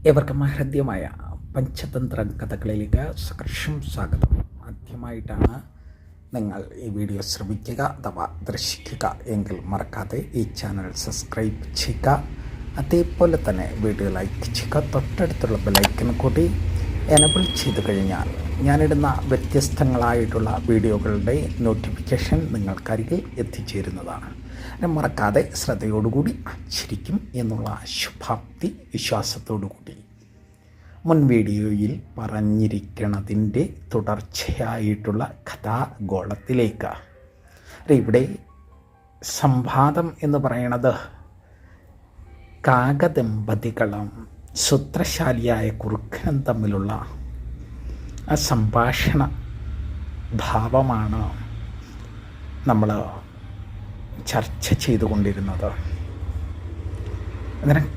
ഏവർക്കും ഹൃദ്യമായ പഞ്ചതന്ത്ര കഥകളിലേക്ക് സകർഷം സ്വാഗതം. ആദ്യമായിട്ടാണ് നിങ്ങൾ ഈ വീഡിയോ ശ്രമിക്കുക അഥവാ ദർശിക്കുക എങ്കിൽ മറക്കാതെ ഈ ചാനൽ സബ്സ്ക്രൈബ് ചെയ്യുക. അതേപോലെ തന്നെ വീഡിയോ ലൈക്ക് ചെയ്യുക. തൊട്ടടുത്തുള്ള ബെലൈക്കൻ കൂടി എനബിൾ ചെയ്തു കഴിഞ്ഞാൽ ഞാനിടുന്ന വ്യത്യസ്തങ്ങളായിട്ടുള്ള വീഡിയോകളുടെ നോട്ടിഫിക്കേഷൻ നിങ്ങൾക്കരികിൽ എത്തിച്ചേരുന്നതാണ്. മറക്കാതെ ശ്രദ്ധയോടുകൂടി ആചരിക്കും എന്നുള്ള ശുഭാപ്തി വിശ്വാസത്തോടുകൂടി മുൻ വീഡിയോയിൽ പറഞ്ഞിരിക്കുന്നതിൻ്റെ തുടർച്ചയായിട്ടുള്ള കഥാഗോളത്തിലേക്ക് ഇവിടെ സംവാദം എന്ന് പറയുന്നത് കാകദമ്പതികളും സൂത്രശാലിയായ കുറുക്കനും തമ്മിലുള്ള ആ സംഭാഷണ ഭാവമാണ് നമ്മൾ ചർച്ച ചെയ്തുകൊണ്ടിരുന്നത്. അന്നേരം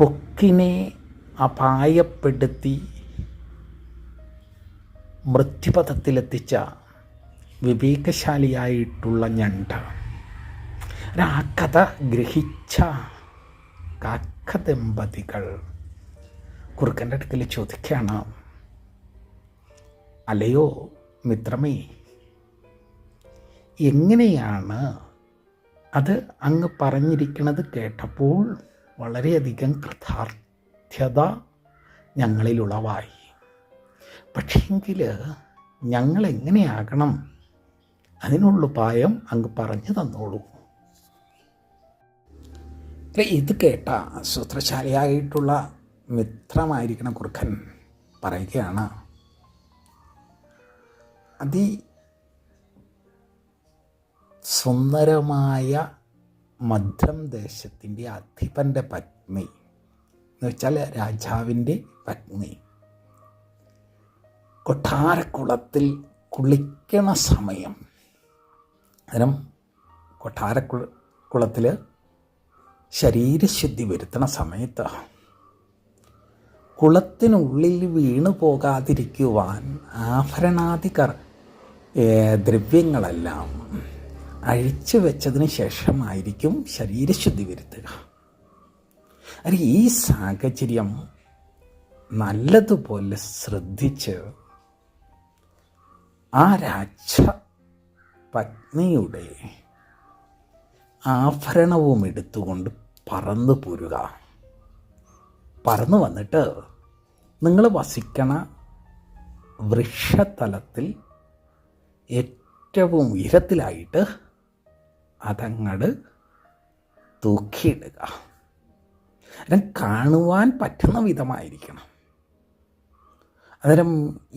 കൊക്കിനെ അപായപ്പെടുത്തി മൃത്യുപഥത്തിലെത്തിച്ച വിവേകശാലിയായിട്ടുള്ള ഞണ്ട് ആ കഥ ഗ്രഹിച്ച കാക്കദമ്പതികൾ കുറുക്കൻ്റെ അടുക്കൽ ചോദിക്കുകയാണ്, അല്ലയോ മിത്രമേ, എങ്ങനെയാണ് അത് അങ്ങ് പറഞ്ഞിരിക്കുന്നത് കേട്ടപ്പോൾ വളരെയധികം കൃതാർത്ഥ്യത ഞങ്ങളിലുളവായി. പക്ഷേങ്കിൽ ഞങ്ങളെങ്ങനെയാകണം, അതിനുള്ള ഉപായം അങ്ങ് പറഞ്ഞു തന്നോളൂ. ഇത് കേട്ട സൂത്രശാലിയായിട്ടുള്ള മിത്രമായിരിക്കുന്ന കുറുക്കൻ പറയുകയാണ്, സുന്ദരമായ മധ്യം ദേശത്തിൻ്റെ അധിപൻ്റെ പത്നി എന്ന് വെച്ചാൽ രാജാവിൻ്റെ പത്നി കൊട്ടാരക്കുളത്തിൽ കുളിക്കണ സമയം, അന്നേരം കൊട്ടാരക്കുളത്തിൽ ശരീരശുദ്ധി വരുത്തണ സമയത്ത് കുളത്തിനുള്ളിൽ വീണു പോകാതിരിക്കുവാൻ ആഭരണാദി ദ്രവ്യങ്ങളെല്ലാം അഴിച്ചു വെച്ചതിന് ശേഷമായിരിക്കും ശരീരശുദ്ധി വരുത്തുക. ഈ സാഹചര്യം നല്ലതുപോലെ ശ്രദ്ധിച്ച് ആ രാജപത്നിയുടെ ആഭരണവും എടുത്തുകൊണ്ട് പറന്നു പോരുക. പറന്നു വന്നിട്ട് നിങ്ങൾ വസിക്കണ വൃക്ഷതലത്തിൽ ഏറ്റവും ഉയരത്തിലായിട്ട് അതങ്ങട് തൂക്കിയിടുക. അതിനെ കാണുവാൻ പറ്റുന്ന വിധമായിരിക്കണം. അന്നേരം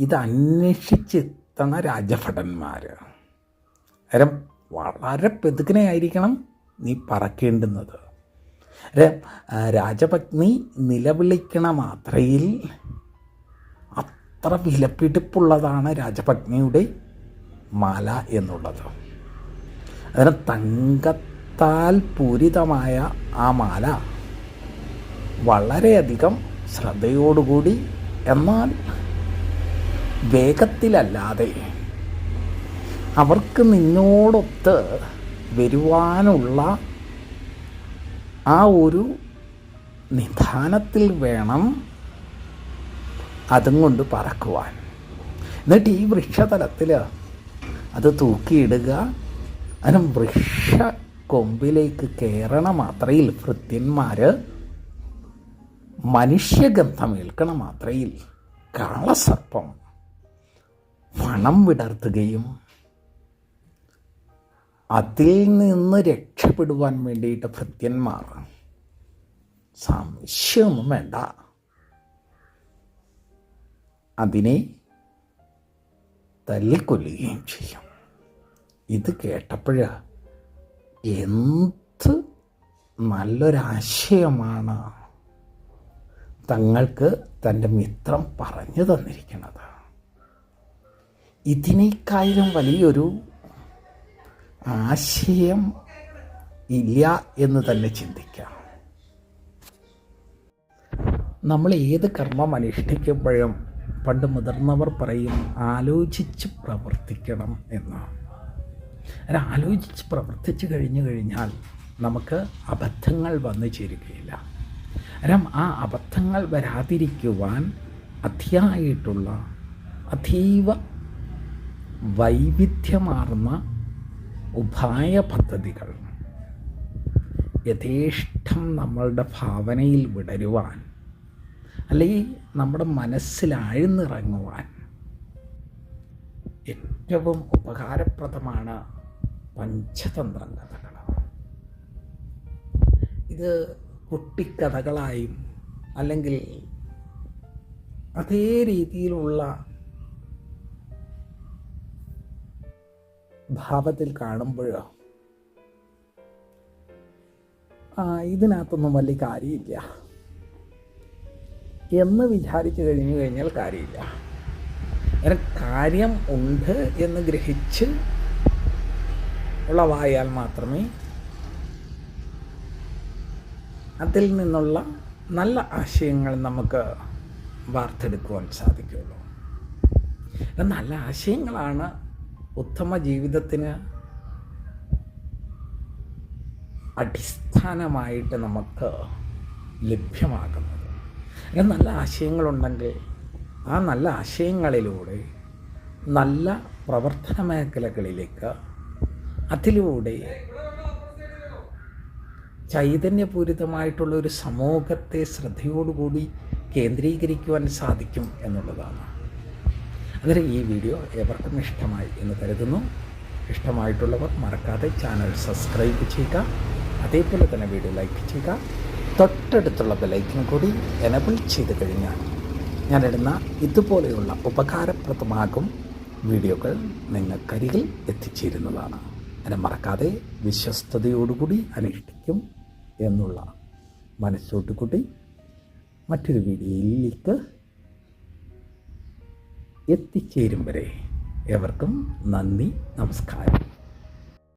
ഇത് അന്വേഷിച്ചെത്തണ രാജഭടന്മാർ അന്നേരം വളരെ പെതുക്കനെയായിരിക്കണം നീ പറക്കേണ്ടുന്നത്. രാജപത്നി നിലവിളിക്കണ മാത്രയിൽ അത്ര വിലപിടിപ്പുള്ളതാണ് രാജപത്നിയുടെ മാല എന്നുള്ളത്. അതിന് തങ്കത്താൽ പൂരിതമായ ആ മാല വളരെയധികം ശ്രദ്ധയോടുകൂടി എന്നാൽ വേഗത്തിലല്ലാതെ അവർക്ക് നിന്നോടൊത്ത് വരുവാനുള്ള ആ ഒരു നിധാനത്തിൽ വേണം അതും കൊണ്ട് പറക്കുവാൻ. എന്നിട്ട് ഈ വൃക്ഷതലത്തിൽ അത് തൂക്കിയിടുക. അതിന് വൃക്ഷ കൊമ്പിലേക്ക് കയറണ മാത്രയിൽ ഭൃത്യന്മാർ മനുഷ്യഗന്ധം ഏൽക്കണ മാത്രയിൽ കാളസർപ്പം വണം വിടർത്തുകയും അതിൽ നിന്ന് രക്ഷപ്പെടുവാൻ വേണ്ടിയിട്ട് ഭൃത്യന്മാർ സംശയമൊന്നും വേണ്ട അതിനെ തല്ലിക്കൊല്ലുകയും ചെയ്യും. ഇത് കേട്ടപ്പോൾ എന്ത് നല്ലൊരാശയമാണ് തങ്ങൾക്ക് തൻ്റെ മിത്രം പറഞ്ഞു തന്നിരിക്കുന്നത്. ഇതിനേക്കാളും വലിയൊരു ആശയം ഇല്ല എന്ന് തന്നെ ചിന്തിക്കാം. നമ്മൾ ഏത് കർമ്മം അനുഷ്ഠിക്കുമ്പോഴും പണ്ട് മുതിർന്നവർ പറയും ആലോചിച്ച് പ്രവർത്തിക്കണം എന്ന്. ആലോചിച്ച് പ്രവർത്തിച്ചു കഴിഞ്ഞാൽ നമുക്ക് അബദ്ധങ്ങൾ വന്നു ചേരുകയില്ല. കാരണം ആ അബദ്ധങ്ങൾ വരാതിരിക്കുവാൻ അതിയായിട്ടുള്ള അതീവ വൈവിധ്യമാർന്ന ഉപായ പദ്ധതികൾ യഥേഷ്ടം നമ്മളുടെ ഭാവനയിൽ വിടരുവാൻ, അല്ലെങ്കിൽ നമ്മുടെ മനസ്സിൽ ആഴ്ന്നിറങ്ങുവാൻ ഏറ്റവും ഉപകാരപ്രദമാണ് പഞ്ചതന്ത്രം കഥകൾ. ഇത് കുട്ടിക്കഥകളായും അല്ലെങ്കിൽ അതേ രീതിയിലുള്ള ഭാവത്തിൽ കാണുമ്പോൾ ഇതിനകത്തൊന്നും വലിയ കാര്യമില്ല എന്ന് വിചാരിച്ചു കഴിഞ്ഞാൽ കാര്യമില്ല. കാരണം കാര്യം ഉണ്ട് എന്ന് ഗ്രഹിച്ച് ഉളവായാൽ മാത്രമേ അതിൽ നിന്നുള്ള നല്ല ആശയങ്ങൾ നമുക്ക് വാർത്തെടുക്കുവാൻ സാധിക്കുകയുള്ളൂ. നല്ല ആശയങ്ങളാണ് ഉത്തമ ജീവിതത്തിന് അടിസ്ഥാനമായിട്ട് നമുക്ക് ലഭ്യമാകുന്നത്. നല്ല ആശയങ്ങളുണ്ടെങ്കിൽ ആ നല്ല ആശയങ്ങളിലൂടെ നല്ല പ്രവർത്തന മേഖലകളിലേക്ക് അതിലൂടെ ചൈതന്യപൂരിതമായിട്ടുള്ളൊരു സമൂഹത്തെ ശ്രദ്ധയോടുകൂടി കേന്ദ്രീകരിക്കുവാൻ സാധിക്കും എന്നുള്ളതാണ്. അതിന് ഈ വീഡിയോ ഏവർക്കും ഇഷ്ടമായി എന്ന് കരുതുന്നു. ഇഷ്ടമായിട്ടുള്ളവർ മറക്കാതെ ചാനൽ സബ്സ്ക്രൈബ് ചെയ്യുക, അതേപോലെ തന്നെ വീഡിയോ ലൈക്ക് ചെയ്യുക. തൊട്ടടുത്തുള്ള ബെലൈക്കൻ കൂടി എനബിൾ ചെയ്ത് കഴിഞ്ഞാൽ ഞാനിടുന്ന ഇതുപോലെയുള്ള ഉപകാരപ്രദമാകും വീഡിയോകൾ നിങ്ങൾക്കരികിൽ എത്തിച്ചേരുന്നതാണ്. അതിനെ മറക്കാതെ വിശ്വസ്തയോടുകൂടി അനുഷ്ഠിക്കും എന്നുള്ള മനസ്സോട്ടുകൂടി മറ്റൊരു വീഡിയോയിലേക്ക് എത്തിച്ചേരും വരെ ഏവർക്കും നന്ദി, നമസ്കാരം.